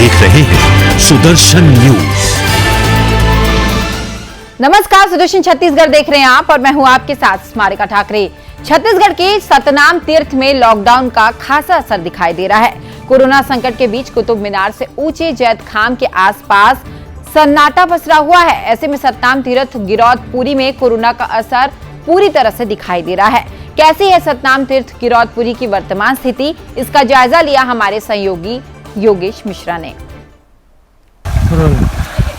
देख रहे हैं सुदर्शन न्यूज। नमस्कार, सुदर्शन छत्तीसगढ़ देख रहे हैं आप और मैं हूं आपके साथ स्मारिका ठाकरे। छत्तीसगढ़ के सतनाम तीर्थ में लॉकडाउन का खासा असर दिखाई दे रहा है। कोरोना संकट के बीच कुतुब मीनार से ऊंचे जैत खाम के आसपास सन्नाटा पसरा हुआ है। ऐसे में सतनाम तीर्थ गिरौदपुरी में कोरोना का असर पूरी तरह से दिखाई दे रहा है। कैसी है सतनाम तीर्थ गिरौदपुरी की वर्तमान स्थिति, इसका जायजा लिया हमारे सहयोगी योगेश मिश्रा ने।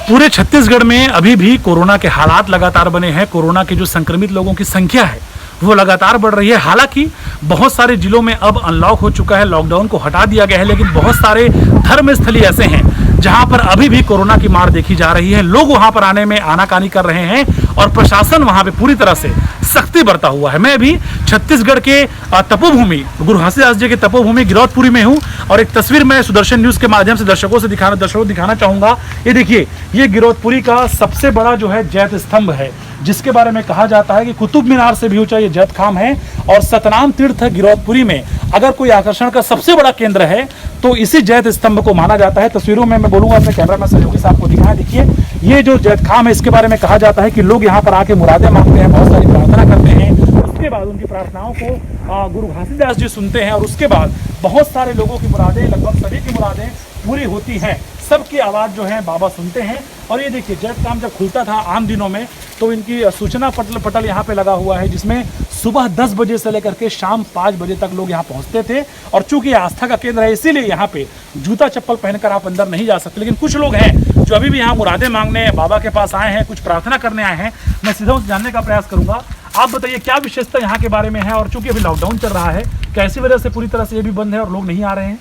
पूरे छत्तीसगढ़ में अभी भी कोरोना के हालात लगातार बने हैं। कोरोना के जो संक्रमित लोगों की संख्या है वो लगातार बढ़ रही है। हालांकि बहुत सारे जिलों में अब अनलॉक हो चुका है, लॉकडाउन को हटा दिया गया है, लेकिन बहुत सारे धर्मस्थली ऐसे हैं जहां पर अभी भी कोरोना की मार देखी जा रही है। लोग वहां पर आने में आनाकानी कर रहे हैं और प्रशासन वहां पे पूरी तरह से सख्ती बरता हुआ है। मैं अभी छत्तीसगढ़ के तपोभूमि गुरु घासीदास जी के तपोभूमि गिरौदपुरी में हूं और एक तस्वीर मैं सुदर्शन न्यूज के माध्यम से दर्शकों दिखाना चाहूंगा। ये देखिए, ये गिरौदपुरी का सबसे बड़ा जो है जैत स्तंभ है, जिसके बारे में कहा जाता है कि कुतुब मीनार से भी ऊंचा ये जैत खाम है। और सतनाम तीर्थ गिरौदपुरी में अगर कोई आकर्षण का सबसे बड़ा केंद्र है तो इसी जैत स्तंभ को माना जाता है। तस्वीरों में मैं बोलूंगा अपने कैमरामैन सहयोगी साहब को दिखाएं। देखिए, ये जो जैत खाम है, इसके बारे में कहा जाता है कि लोग यहाँ पर आके मुरादें मांगते हैं, बहुत सारी प्रार्थना करते हैं। उसके बाद उनकी प्रार्थनाओं को गुरु घासीदास जी सुनते हैं और उसके बाद बहुत सारे लोगों की मुरादें, लगभग सभी की मुरादें पूरी होती हैं। सबकी आवाज़ जो है बाबा सुनते हैं। और ये देखिए, जैत खाम जब खुलता था आम दिनों में तो इनकी सूचना पटल यहाँ पे लगा हुआ है, जिसमें सुबह 10 बजे से लेकर के शाम 5 बजे तक लोग यहाँ पहुँचते थे। और चूंकि आस्था का केंद्र है, इसीलिए यहाँ पे जूता चप्पल पहनकर आप अंदर नहीं जा सकते। लेकिन कुछ लोग हैं जो अभी भी यहाँ मुरादें मांगने बाबा के पास आए हैं, कुछ प्रार्थना करने आए हैं। मैं सीधा उनसे जानने का प्रयास करूंगा। आप बताइए, क्या विशेषता यहाँ के बारे में है? और चूंकि अभी लॉकडाउन चल रहा है, कैसी वजह से पूरी तरह से ये भी बंद है और लोग नहीं आ रहे हैं?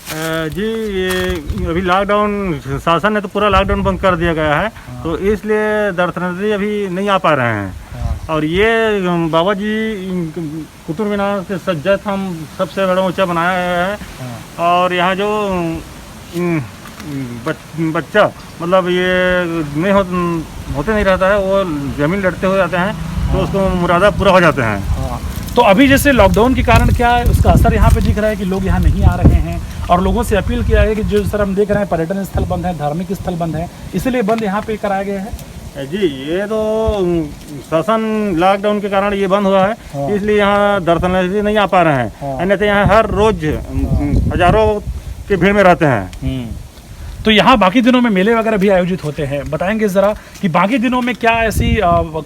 जी, ये अभी लॉकडाउन शासन ने तो पूरा लॉकडाउन बंद कर दिया गया है। तो इसलिए दर्शनार्थी अभी नहीं आ पा रहे हैं। और ये बाबा जी कुतुब मीनार से सज्जत हम सबसे बड़ा ऊंचा बनाया गया है। और यहाँ जो बच्चा मतलब ये नहीं होते नहीं रहता है, वो जमीन लड़ते हो जाते हैं तो उसको मुरादा पूरा हो जाते हैं। तो अभी जैसे लॉकडाउन के कारण क्या है, उसका असर यहाँ पे दिख रहा है कि लोग यहाँ नहीं आ रहे हैं और लोगों से अपील किया है कि जो सर हम देख रहे हैं पर्यटन स्थल बंद है, धार्मिक स्थल बंद है, इसलिए बंद यहाँ पे कराया गया है। जी, ये तो शासन लॉकडाउन के कारण ये बंद हुआ है। इसलिए यहाँ दर्शनार्थी नहीं आ पा रहे हैं। अन्यथा यहाँ हर रोज हजारों की भीड़ में रहते हैं। तो यहाँ बाकी दिनों में मेले वगैरह भी आयोजित होते हैं, बताएंगे जरा कि बाकी दिनों में क्या ऐसी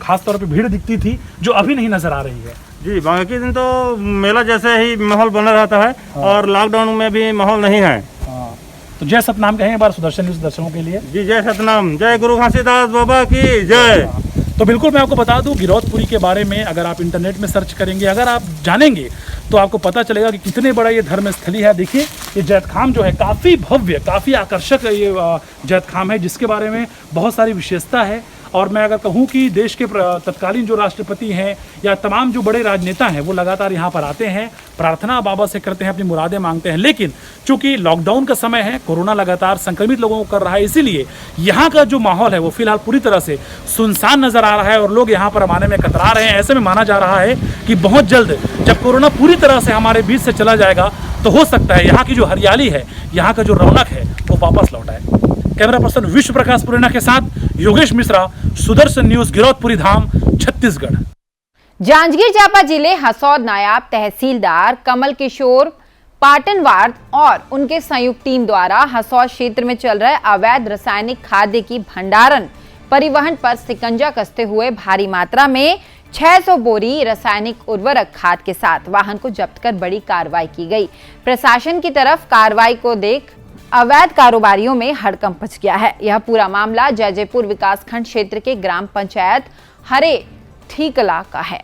खास तौर पे भीड़ दिखती थी जो अभी नहीं नजर आ रही है? जी, बाकी दिन तो मेला जैसे ही माहौल बना रहता है और लॉकडाउन में भी माहौल नहीं है। तो जय सतनाम कहें एक बार सुदर्शन न्यूज दर्शकों के लिए। जी, जय सतनाम, जय गुरु घासीदास बाबा की जय। तो बिल्कुल मैं आपको बता दूं, गिरौदपुरी के बारे में अगर आप इंटरनेट में सर्च करेंगे, अगर आप जानेंगे तो आपको पता चलेगा कि कितने बड़ा ये धर्मस्थली है। देखिए, ये जैत खाम जो है काफ़ी भव्य, काफ़ी आकर्षक ये जैत खाम है, जिसके बारे में बहुत सारी विशेषता है। और मैं अगर कहूं कि देश के तत्कालीन जो राष्ट्रपति हैं या तमाम जो बड़े राजनेता हैं, वो लगातार यहाँ पर आते हैं, प्रार्थना बाबा से करते हैं, अपनी मुरादें मांगते हैं। लेकिन चूंकि लॉकडाउन का समय है, कोरोना लगातार संक्रमित लोगों को कर रहा है, इसीलिए यहाँ का जो माहौल है वो फिलहाल पूरी तरह से सुनसान नजर आ रहा है और लोग यहाँ पर आने में कतरा रहे हैं। ऐसे में माना जा रहा है कि बहुत जल्द जब कोरोना पूरी तरह से हमारे बीच से चला जाएगा तो हो सकता है यहाँ की जो हरियाली है, यहाँ का जो रौनक है, वो वापस लौट आए। कैमरा पर्सन विश्व प्रकाश पुरेना के साथ योगेश मिश्रा, सुदर्शन न्यूज, गिरौदपुरी धाम, छत्तीसगढ़। जांजगीर चांपा जिले हसौद नायब तहसीलदार कमल किशोर पाटनवार और उनके संयुक्त टीम द्वारा हसौद क्षेत्र में चल रहे अवैध रासायनिक खाद्य की भंडारण परिवहन पर शिकंजा कसते हुए भारी मात्रा में 600 बोरी रासायनिक उर्वरक खाद के साथ वाहन को जब्त कर बड़ी कार्रवाई की गई। प्रशासन की तरफ कार्रवाई को देख अवैध कारोबारियों में हड़कंप मच गया है। यह पूरा मामला जयजयपुर विकासखंड क्षेत्र के ग्राम पंचायत हरे ठीकला का है।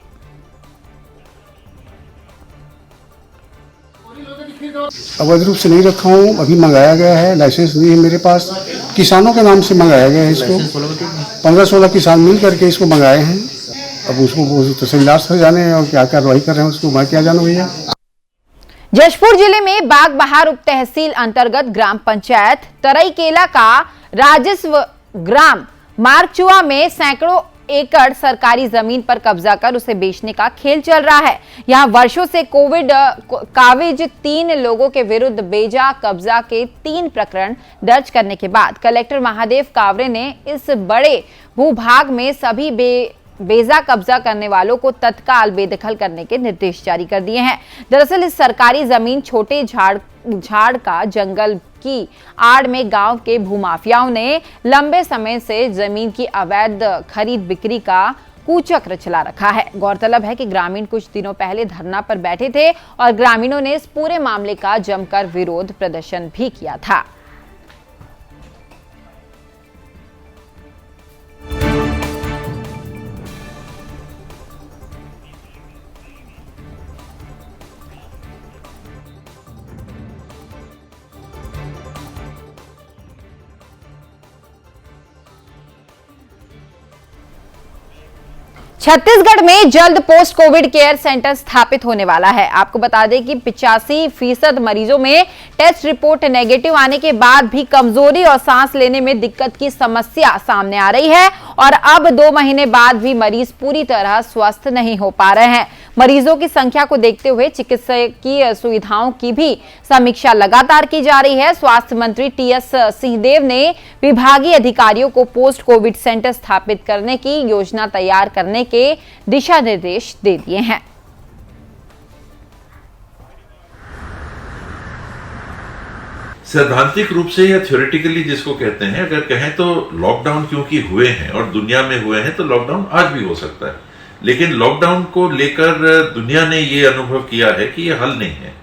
अवैध रूप से नहीं रखा हूँ, अभी मंगाया गया है, लाइसेंस नहीं है मेरे पास। किसानों के नाम से मंगाया गया है इसको, 15-16 किसान मिल करके इसको मंगाए हैं। अब उसको तहसीलदार से जाने और क्या कार्रवाई कर रहे हैं उसको मैं क्या जानूं भैया। जशपुर जिले में बागबहार उप तहसील अंतर्गत ग्राम पंचायत तरईकेला का राजस्व ग्राम मार्गचुआ में सैकड़ों एकड़ सरकारी जमीन पर कब्जा कर उसे बेचने का खेल चल रहा है। यहां वर्षों से काबिज 3 लोगों के विरुद्ध बेजा कब्जा के 3 प्रकरण दर्ज करने के बाद कलेक्टर महादेव कावरे ने इस बड़े भूभाग में सभी बेजा कब्जा करने वालों को तत्काल बेदखल करने के निर्देश जारी कर दिए हैं। दरअसल इस सरकारी जमीन छोटे झाड़ का जंगल की आड़ में गांव के भूमाफियाओं ने लंबे समय से जमीन की अवैध खरीद बिक्री का कुचक्र चला रखा है। गौरतलब है कि ग्रामीण कुछ दिनों पहले धरना पर बैठे थे और ग्रामीणों ने इस पूरे मामले का जमकर विरोध प्रदर्शन भी किया था। छत्तीसगढ़ में जल्द पोस्ट कोविड केयर सेंटर स्थापित होने वाला है। आपको बता दें कि 85% मरीजों में टेस्ट रिपोर्ट नेगेटिव आने के बाद भी कमजोरी और सांस लेने में दिक्कत की समस्या सामने आ रही है और अब 2 महीने बाद भी मरीज पूरी तरह स्वस्थ नहीं हो पा रहे हैं। मरीजों की संख्या को देखते हुए चिकित्सकीय सुविधाओं की भी समीक्षा लगातार की जा रही है। स्वास्थ्य मंत्री टीएस सिंहदेव ने विभागीय अधिकारियों को पोस्ट कोविड सेंटर स्थापित करने की योजना तैयार करने के दिशा निर्देश दे दिए हैं। सैद्धांतिक रूप से या थ्योरेटिकली जिसको कहते हैं, अगर कहें तो लॉकडाउन क्योंकि हुए हैं और दुनिया में हुए हैं तो लॉकडाउन आज भी हो सकता है, लेकिन लॉकडाउन को लेकर दुनिया ने ये अनुभव किया है कि ये हल नहीं है।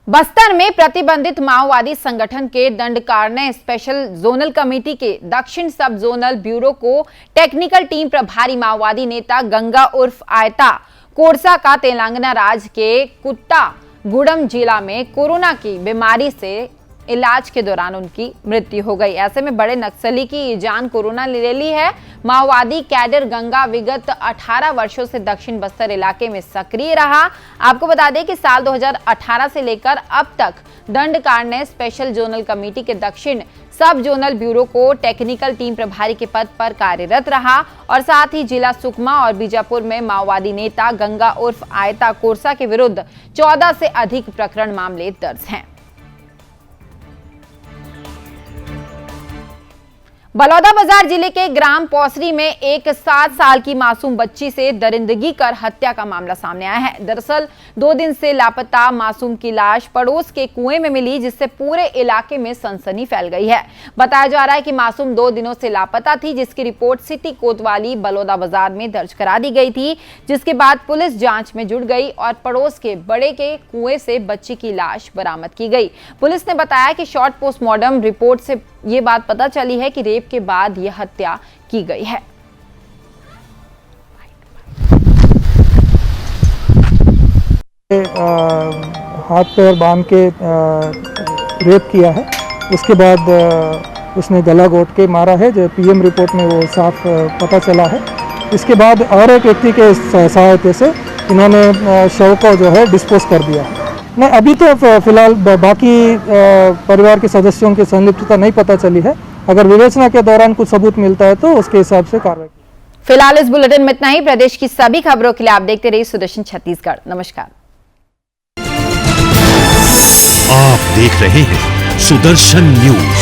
बस्तर में प्रतिबंधित माओवादी संगठन के दंडकारण्य स्पेशल जोनल कमेटी के दक्षिण सब जोनल ब्यूरो को टेक्निकल टीम प्रभारी माओवादी नेता गंगा उर्फ आयता कोरसा का तेलंगाना राज्य के कुट्टागुड़म जिला में कोरोना की बीमारी से इलाज के दौरान उनकी मृत्यु हो गई। ऐसे में बड़े नक्सली की जान कोरोना ने ले ली है। माओवादी कैडर गंगा विगत 18 वर्षों से दक्षिण बस्तर इलाके में सक्रिय रहा। आपको बता दें कि साल 2018 से लेकर अब तक दंडकारण्य स्पेशल जोनल कमेटी के दक्षिण सब जोनल ब्यूरो को टेक्निकल टीम प्रभारी के पद पर कार्यरत रहा और साथ ही जिला सुकमा और बीजापुर में माओवादी नेता गंगा उर्फ आयता कोरसा के विरुद्ध 14 से अधिक प्रकरण मामले दर्ज हैं। बलौदाबाजार जिले के ग्राम पौसरी में एक 7 साल की मासूम बच्ची से दरिंदगी कर हत्या का मामला सामने आया है। दरअसल 2 दिन से लापता मासूम की लाश पड़ोस के कुएं में मिली, जिससे पूरे इलाके में सनसनी फैल गई है। बताया जा रहा है कि मासूम 2 दिनों से लापता थी, जिसकी रिपोर्ट सिटी कोतवाली बलौदाबाजार में दर्ज करा दी गई थी, जिसके बाद पुलिस जांच में जुट गई और पड़ोस के बड़े के कुएं से बच्ची की लाश बरामद की गई। पुलिस ने बताया कि शॉर्ट पोस्टमार्टम रिपोर्ट से ये बात पता चली है कि रेप के बाद यह हत्या की गई है। हाथ पैर बांध के रेप किया है, उसके बाद उसने गला घोट के मारा है, जो पीएम रिपोर्ट में वो साफ पता चला है। इसके बाद और एक व्यक्ति के सहायता से इन्होंने शव को जो है डिस्पोज कर दिया है। नहीं, अभी तो फिलहाल बाकी परिवार के सदस्यों की संलिप्तता नहीं पता चली है। अगर विवेचना के दौरान कुछ सबूत मिलता है तो उसके हिसाब से कार्रवाई। फिलहाल इस बुलेटिन में इतना ही। प्रदेश की सभी खबरों के लिए आप देखते रहिए सुदर्शन छत्तीसगढ़। नमस्कार। आप देख रहे हैं सुदर्शन न्यूज।